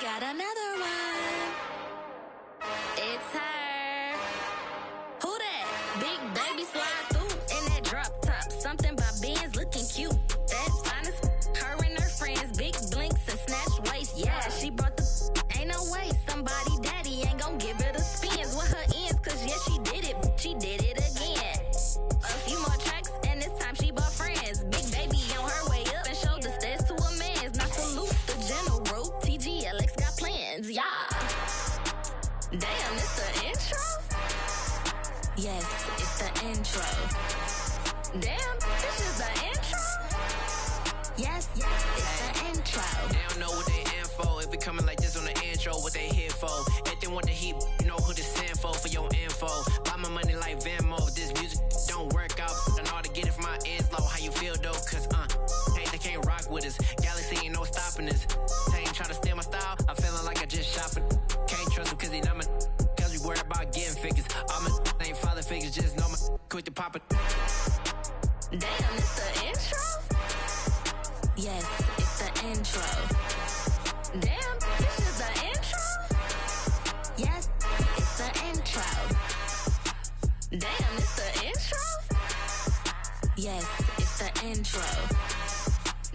got another one. It's her. Who that? Big baby slide through in that drop top. Something by Benz looking cute. That's fine as her and her friends. Big blinks and snatch waist. Yeah, she brought the ain't no way. Somebody daddy ain't gon' give her the spins with her ends. Cause yeah, she did it. She did it again. A few more tracks and this time she bought friends. Big baby on her way up and showed the stairs to a man's. Now salute the general. TGLX got plans. Yeah. Damn, it's the intro? Yes, it's the intro. Damn, this is the intro? Yes, it's the intro. They don't know what they in for. If we coming like this on the intro, what they here for? If they want the heat, you know who to send for your info. Buy my money like Venmo. If this music don't work out, I know how to get it from my ends low. How you feel though? Cause hey, they can't rock with us. Galaxy ain't no stopping us. They ain't trying to steal my style. I'm feeling like I just shot for. Can't trust them cause they not my. Cause we worried about getting figures. All my ain't father figures, just know my quick to pop it. Damn, it's the intro? Yes, it's the intro. Damn, this is the intro? Yes, it's the intro. Damn, it's the intro? Yes, it's the intro.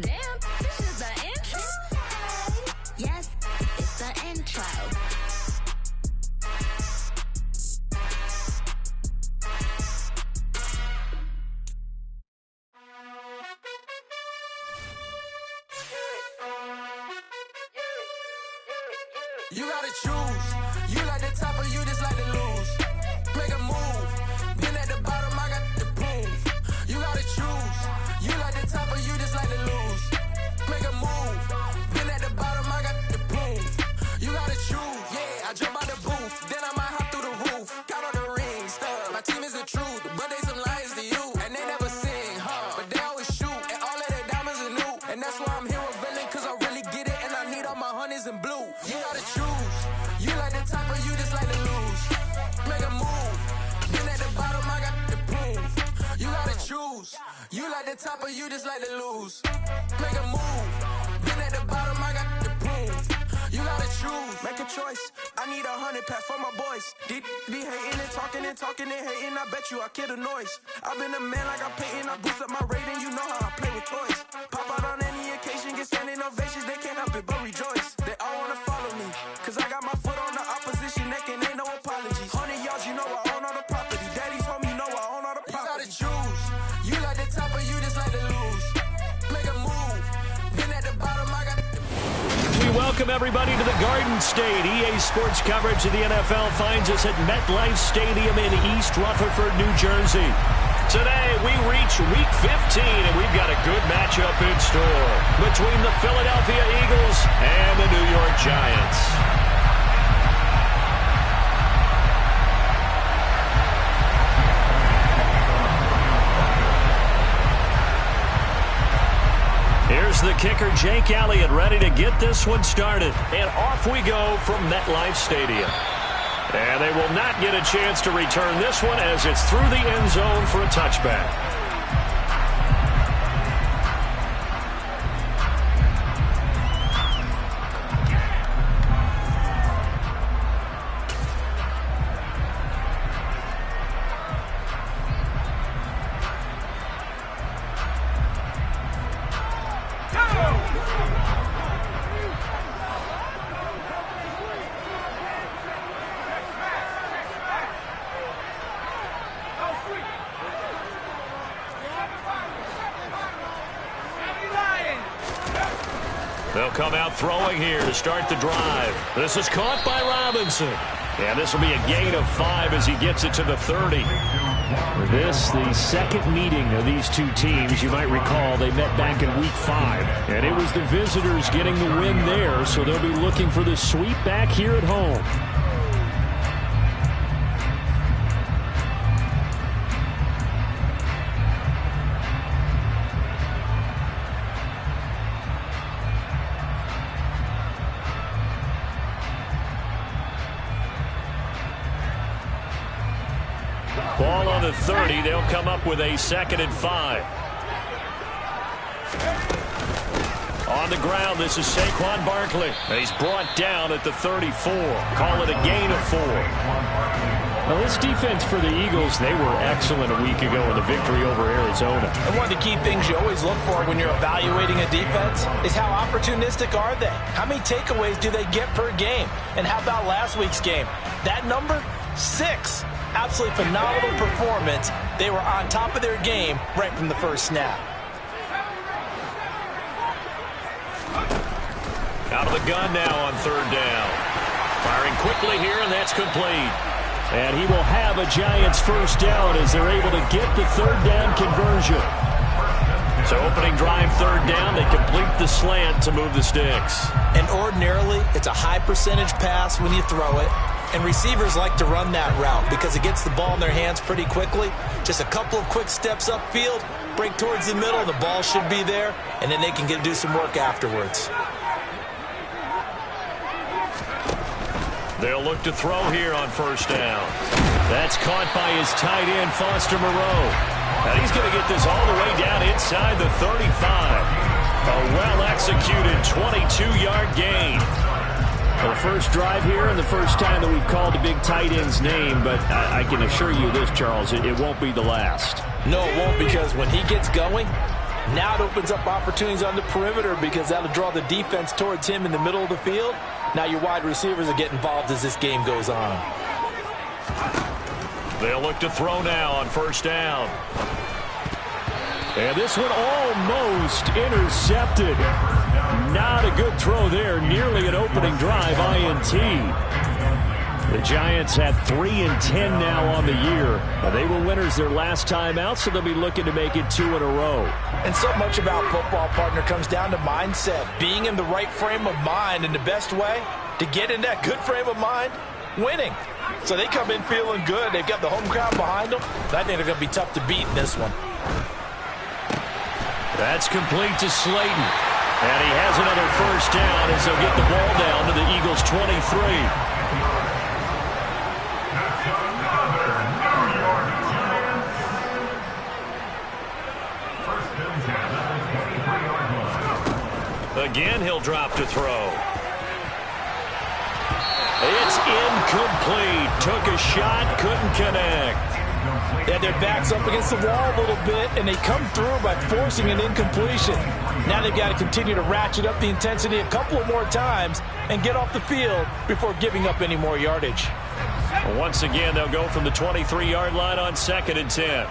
Damn, this is the intro? Yes, it's the intro. You gotta choose. You like the top or you just like to lose. Make a move. Been at the bottom, I got the proof. You gotta choose. You like the top or you just like to lose. Make a move. Been at the bottom, I got the proof. You gotta choose. Yeah, I jump out the booth. Then I might hop through the roof. Count on the ring, stuff. My team is the truth, but they some liars to you. And they never sing, but they always shoot. And all of their diamonds are new. And that's why I'm here with villain, cause I really get it. And I need all my honeys in blue. You gotta choose. You like the top or you just like to lose. Make a move. Been at the bottom, I got the proof. You gotta choose. You like the top or you just like to lose. Make a move. Been at the bottom, I got the proof. You gotta choose. Make a choice. I need 100 pack for my boys. Be hating and talking and hating. I bet you I kill the noise. I've been a man like I'm Peyton. I boost up my rating. You know how I play with toys. Pop out on any occasion, get standing ovations. They can't help it but rejoice. They all wanna follow me, cause I got my foot on the opposition neck and ain't no apologies. 100 yards, you know I own all the property. Daddy's home, you know I own all the property. You gotta choose. You like the top or you just like to lose. Make a move. Been at the bottom, I got the... We welcome everybody to the Garden State. EA Sports coverage of the NFL finds us at MetLife Stadium in East Rutherford, New Jersey. Today, we reach Week 15, and we've got a good matchup in store between the Philadelphia Eagles and the New York Giants. Here's the kicker, Jake Elliott, ready to get this one started. And off we go from MetLife Stadium. And they will not get a chance to return this one as it's through the end zone for a touchback. They'll come out throwing here to start the drive. This is caught by Robinson. And this will be a gain of 5 as he gets it to the 30. This, the second meeting of these two teams. You might recall they met back in Week 5. And it was the visitors getting the win there, so they'll be looking for the sweep back here at home. Ball on the 30. They'll come up with a 2nd and 5. On the ground, this is Saquon Barkley. He's brought down at the 34. Call it a gain of 4. Well, this defense for the Eagles, they were excellent a week ago in the victory over Arizona. And one of the key things you always look for when you're evaluating a defense is how opportunistic are they? How many takeaways do they get per game? And how about last week's game? That number, 6. Absolutely phenomenal performance. They were on top of their game right from the first snap. Out of the gun now on 3rd down. Firing quickly here, and that's complete. And he will have a Giants first down as they're able to get the 3rd down conversion. So opening drive 3rd down, they complete the slant to move the sticks. And ordinarily, it's a high percentage pass when you throw it. And receivers like to run that route because it gets the ball in their hands pretty quickly. Just a couple of quick steps upfield, break towards the middle, the ball should be there, and then they can do some work afterwards. They'll look to throw here on 1st down. That's caught by his tight end, Foster Moreau. And he's going to get this all the way down inside the 35. A well-executed 22-yard gain. Well, the first drive here and the first time that we've called the big tight end's name, but I can assure you this, Charles, it won't be the last. No, it won't, because when he gets going, now it opens up opportunities on the perimeter because that'll draw the defense towards him in the middle of the field. Now your wide receivers will get involved as this game goes on. They'll look to throw now on 1st down. And this one almost intercepted. Not a good throw there. Nearly an opening drive INT. The Giants had 3-10 now on the year. They were winners their last time out, so they'll be looking to make it 2 in a row. And so much about football, partner, comes down to mindset. Being in the right frame of mind, and the best way to get in that good frame of mind, winning. So they come in feeling good. They've got the home crowd behind them. I think they're going to be tough to beat in this one. That's complete to Slayton. And he has another first down as they'll get the ball down to the Eagles' 23. Again, he'll drop to throw. It's incomplete. Took a shot, couldn't connect. They had their backs up against the wall a little bit, and they come through by forcing an incompletion. Now they've got to continue to ratchet up the intensity a couple of more times and get off the field before giving up any more yardage. Once again, they'll go from the 23-yard line on 2nd and 10.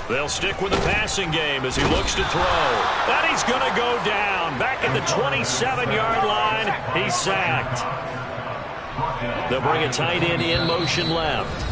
They'll stick with the passing game as he looks to throw. And he's going to go down. Back at the 27-yard line. He's sacked. They'll bring a tight end in motion left.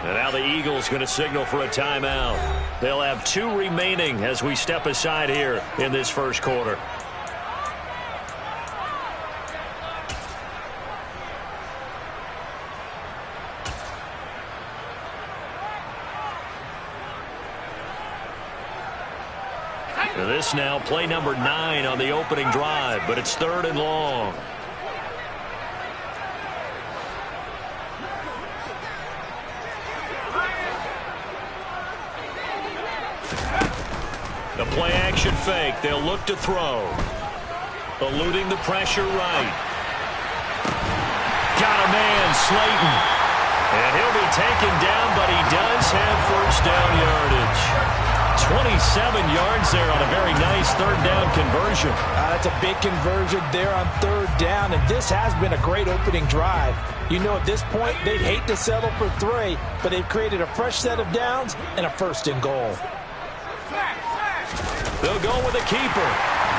And now the Eagles going to signal for a timeout. They'll have 2 remaining as we step aside here in this first quarter. This now play number 9 on the opening drive, but it's 3rd and long. The play action fake. They'll look to throw. Eluding the pressure right. Got a man, Slayton. And he'll be taken down, but he does have first down yardage. 27 yards there on a very nice 3rd down conversion. That's a big conversion there on 3rd down, and this has been a great opening drive. You know, at this point, they'd hate to settle for 3, but they've created a fresh set of downs and a 1st and goal. They'll go with the keeper,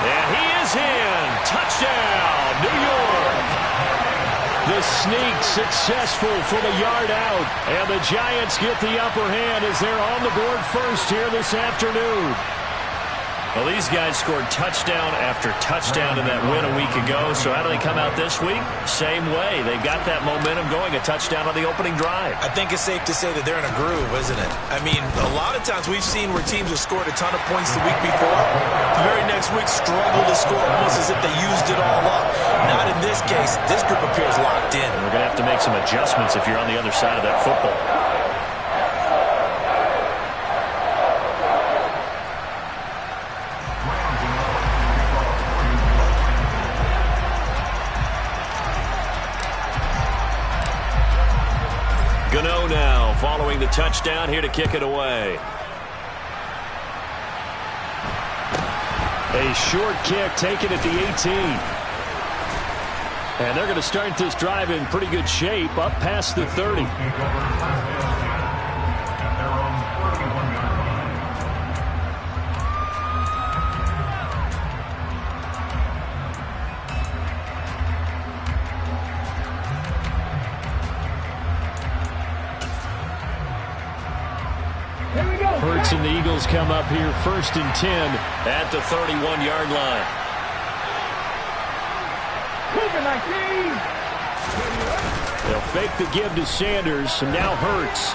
and he is in. Touchdown, New York. The sneak successful for the yard out. And the Giants get the upper hand as they're on the board first here this afternoon. Well, these guys scored touchdown after touchdown in that win a week ago. So how do they come out this week? Same way. They've got that momentum going, a touchdown on the opening drive. I think it's safe to say that they're in a groove, isn't it? I mean, a lot of times we've seen where teams have scored a ton of points the week before. The very next week struggled to score almost as if they used it all up. Not in this case. This group appears locked in. We're going to have to make some adjustments if you're on the other side of that football. scoring the touchdown here to kick it away. A short kick taken at the 18. And they're going to start this drive in pretty good shape, up past the 30. Hurts and the Eagles come up here 1st and 10 at the 31-yard line. They'll fake the give to Sanders, and now Hurts.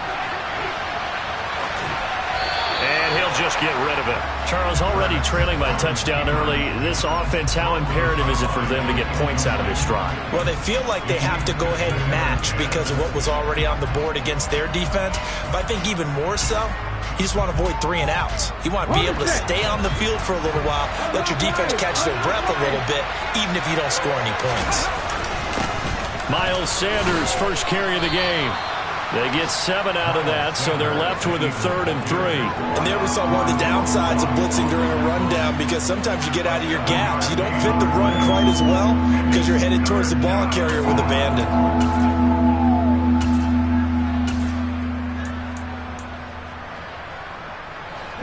And he'll just get rid of it. Charles, already trailing by touchdown early. This offense, how imperative is it for them to get points out of this drive? Well, they feel like they have to go ahead and match because of what was already on the board against their defense. But I think even more so, you just want to avoid 3 and outs. You want to be able to stay on the field for a little while, let your defense catch their breath a little bit, even if you don't score any points. Miles Sanders, first carry of the game. They get 7 out of that, so they're left with a 3rd and 3. And there we saw one of the downsides of blitzing during a rundown, because sometimes you get out of your gaps. You don't fit the run quite as well because you're headed towards the ball carrier with abandon.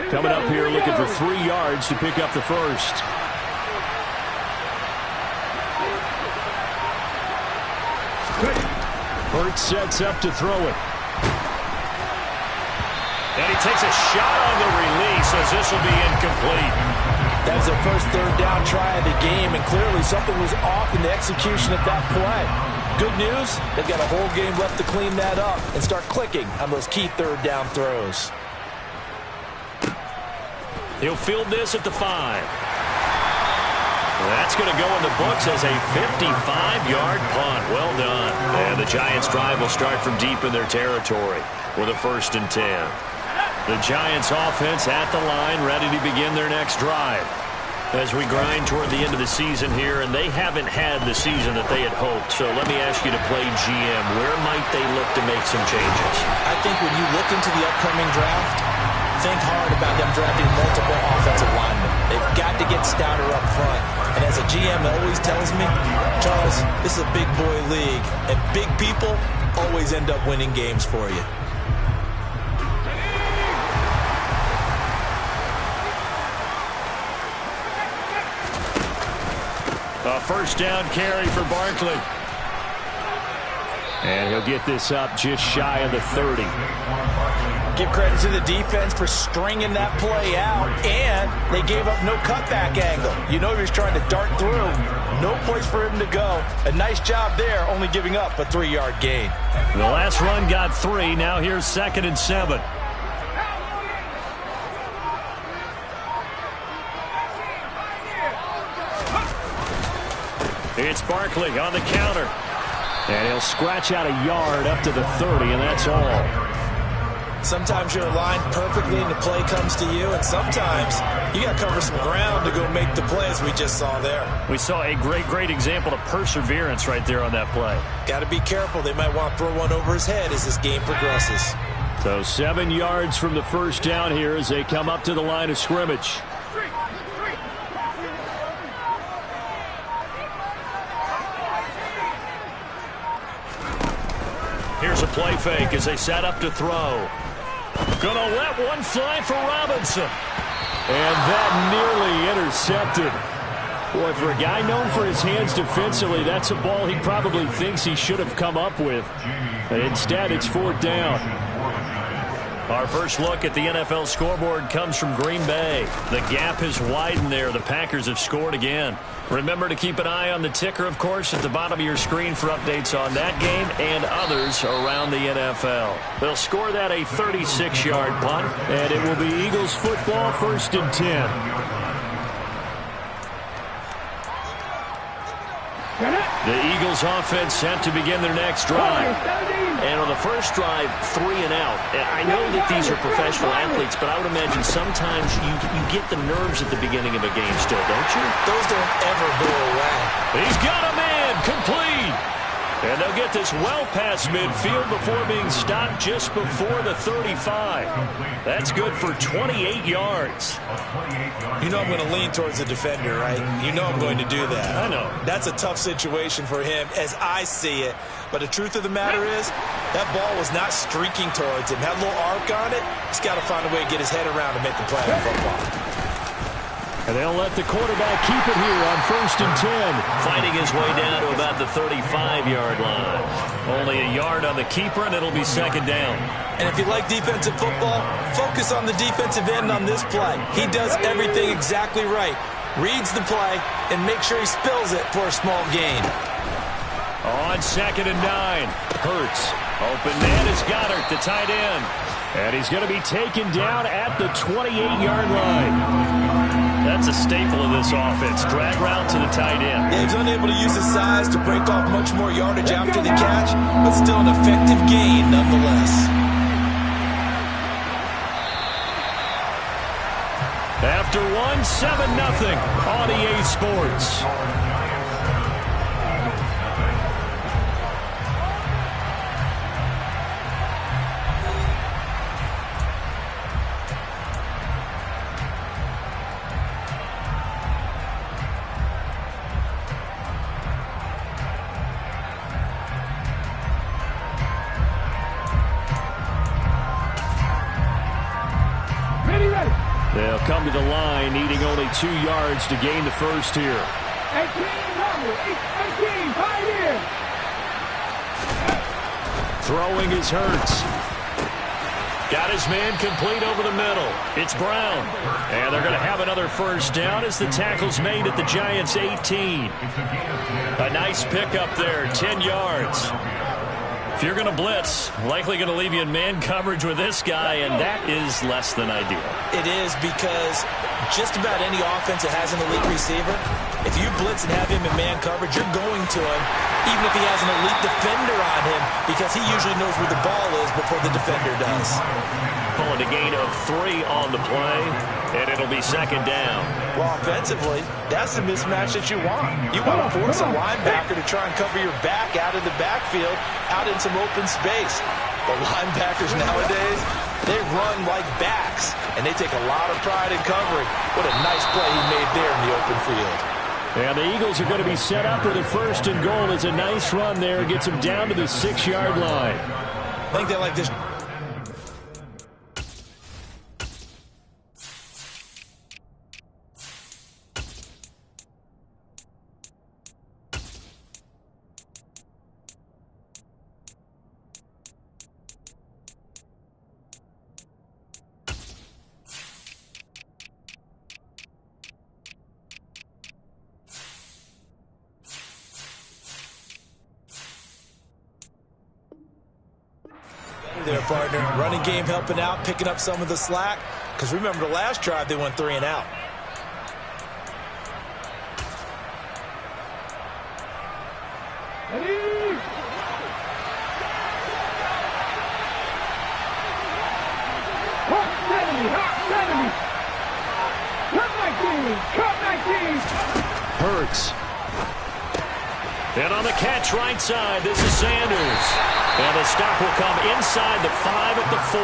Coming up here looking for 3 yards to pick up the first. Hurts sets up to throw it. And he takes a shot on the release as this will be incomplete. That was their first 3rd down try of the game, and clearly something was off in the execution of that play. Good news, they've got a whole game left to clean that up and start clicking on those key 3rd down throws. He'll field this at the 5. That's going to go in the books as a 55-yard punt. Well done. And the Giants' drive will start from deep in their territory with a 1st and 10. The Giants' offense at the line, ready to begin their next drive. As we grind toward the end of the season here, and they haven't had the season that they had hoped. So let me ask you to play GM. Where might they look to make some changes? I think when you look into the upcoming draft, think hard about them drafting multiple offensive linemen. They've got to get stouter up front. And as a GM always tells me, Charles, this is a big boy league, and big people always end up winning games for you. A 1st down carry for Barkley. And he'll get this up just shy of the 30. Give credit to the defense for stringing that play out, and they gave up no cutback angle. You know he was trying to dart through. No place for him to go. A nice job there, only giving up a 3-yard gain. The last run got 3. Now here's 2nd and 7. It's Barkley on the counter. And he'll scratch out a yard up to the 30, and that's all. Sometimes you're aligned perfectly and the play comes to you, and sometimes you got to cover some ground to go make the plays we just saw there. We saw a great example of perseverance right there on that play. Got to be careful. They might want to throw one over his head as this game progresses. So 7 yards from the 1st down here as they come up to the line of scrimmage. Here's a play fake as they set up to throw. Gonna let one fly for Robinson. And that nearly intercepted. Boy, for a guy known for his hands defensively, that's a ball he probably thinks he should have come up with. But instead, it's 4th down. Our first look at the NFL scoreboard comes from Green Bay. The gap has widened there. The Packers have scored again. Remember to keep an eye on the ticker, of course, at the bottom of your screen for updates on that game and others around the NFL. They'll score that a 36-yard punt, and it will be Eagles football, 1st and 10. The Eagles offense set to begin their next drive. And on the first drive, 3 and out. I know that these are professional athletes, but I would imagine sometimes you get the nerves at the beginning of a game still, don't you? Those don't ever go away. He's got a man complete. And they'll get this well past midfield before being stopped just before the 35. That's good for 28 yards. You know I'm going to lean towards the defender, right? You know I'm going to do that. I know. That's a tough situation for him as I see it. But the truth of the matter is, that ball was not streaking towards him. Had a little arc on it. He's got to find a way to get his head around to make the play on football. And they'll let the quarterback keep it here on 1st and 10. Fighting his way down to about the 35-yard line. Only a yard on the keeper, and it'll be 2nd down. And if you like defensive football, focus on the defensive end on this play. He does everything exactly right. Reads the play and make sure he spills it for a small gain. On 2nd and 9, Hurts. Open man is Goddard, the tight end. And he's going to be taken down at the 28-yard line. That's a staple of this offense. Drag route to the tight end. Yeah, he's unable to use his size to break off much more yardage after the catch, but still an effective gain nonetheless. After one, 7-0 on EA Sports. They'll come to the line, needing only 2 yards to gain the first here. 18, right here. Throwing is Hurts. Got his man complete over the middle. It's Brown. And they're going to have another first down as the tackle's made at the Giants' 18. A nice pickup there, 10 yards. If you're going to blitz, likely going to leave you in man coverage with this guy, and that is less than ideal. It is, because just about any offense that has an elite receiver, if you blitz and have him in man coverage, you're going to him, even if he has an elite defender on him, because he usually knows where the ball is before the defender does. Pulling a gain of 3 on the play, and it'll be 2nd down. Well, offensively, that's the mismatch that you want. You want to force a linebacker to try and cover your back out of the backfield, out in some open space. But linebackers nowadays, they run like backs, and they take a lot of pride in covering. What a nice play he made there in the open field. And the Eagles are going to be set up with a 1st and goal. It's a nice run there. Gets them down to the 6-yard line. I think they like this. Their partner, running game helping out, picking up some of the slack. Because remember, the last drive they went 3 and out. Hurts. And on the catch right side, this is Sanders. And the stop will come inside the 5 at the 4.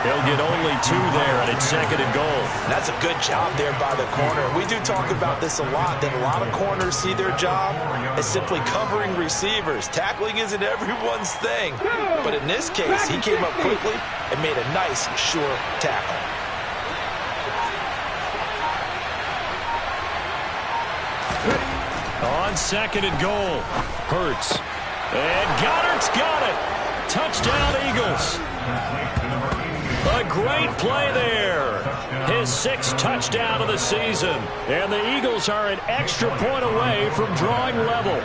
They'll get only 2 there, and it's 2nd and goal. That's a good job there by the corner. We do talk about this a lot, that a lot of corners see their job as simply covering receivers. Tackling isn't everyone's thing. But in this case, he came up quickly and made a nice, sure tackle. On 2nd and goal, Hurts. And Goddard's got it. Touchdown, Eagles. A great play there. His 6th touchdown of the season. And the Eagles are an extra point away from drawing level.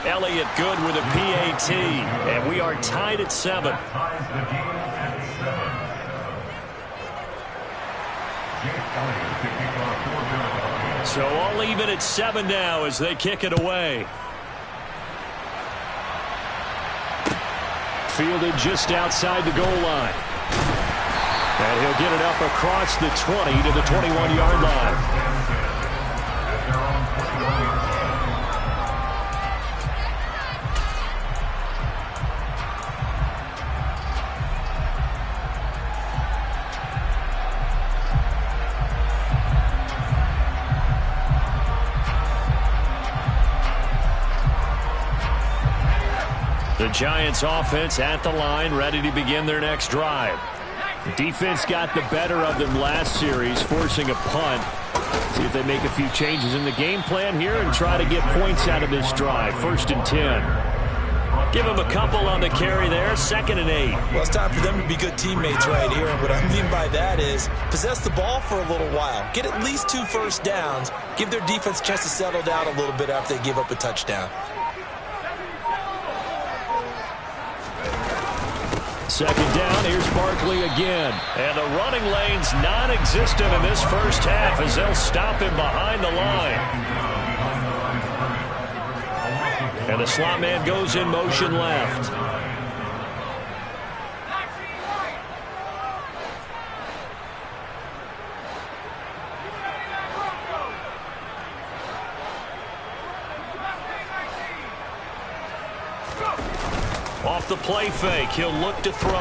Elliott good with a PAT. And we are tied at 7. So I'll leave it at 7 now as they kick it away. Fielded just outside the goal line. And he'll get it up across the 20 to the 21-yard line. The Giants offense at the line, ready to begin their next drive. Defense got the better of them last series, forcing a punt. See if they make a few changes in the game plan here and try to get points out of this drive. 1st and 10. Give them a couple on the carry there, 2nd and 8. Well, it's time for them to be good teammates right here. And what I mean by that is possess the ball for a little while. Get at least 2 first downs. Give their defense a chance to settle down a little bit after they give up a touchdown. 2nd down, here's Barkley again. And the running lane's non-existent in this first half as they'll stop him behind the line. And the slot man goes in motion left. Off the play fake, he'll look to throw.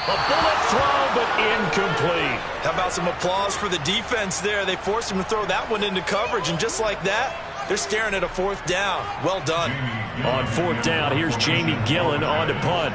A bullet throw, but incomplete. How about some applause for the defense there? They forced him to throw that one into coverage, and just like that, they're staring at a 4th down. Well done. On 4th down, here's Jamie Gillen on to punt.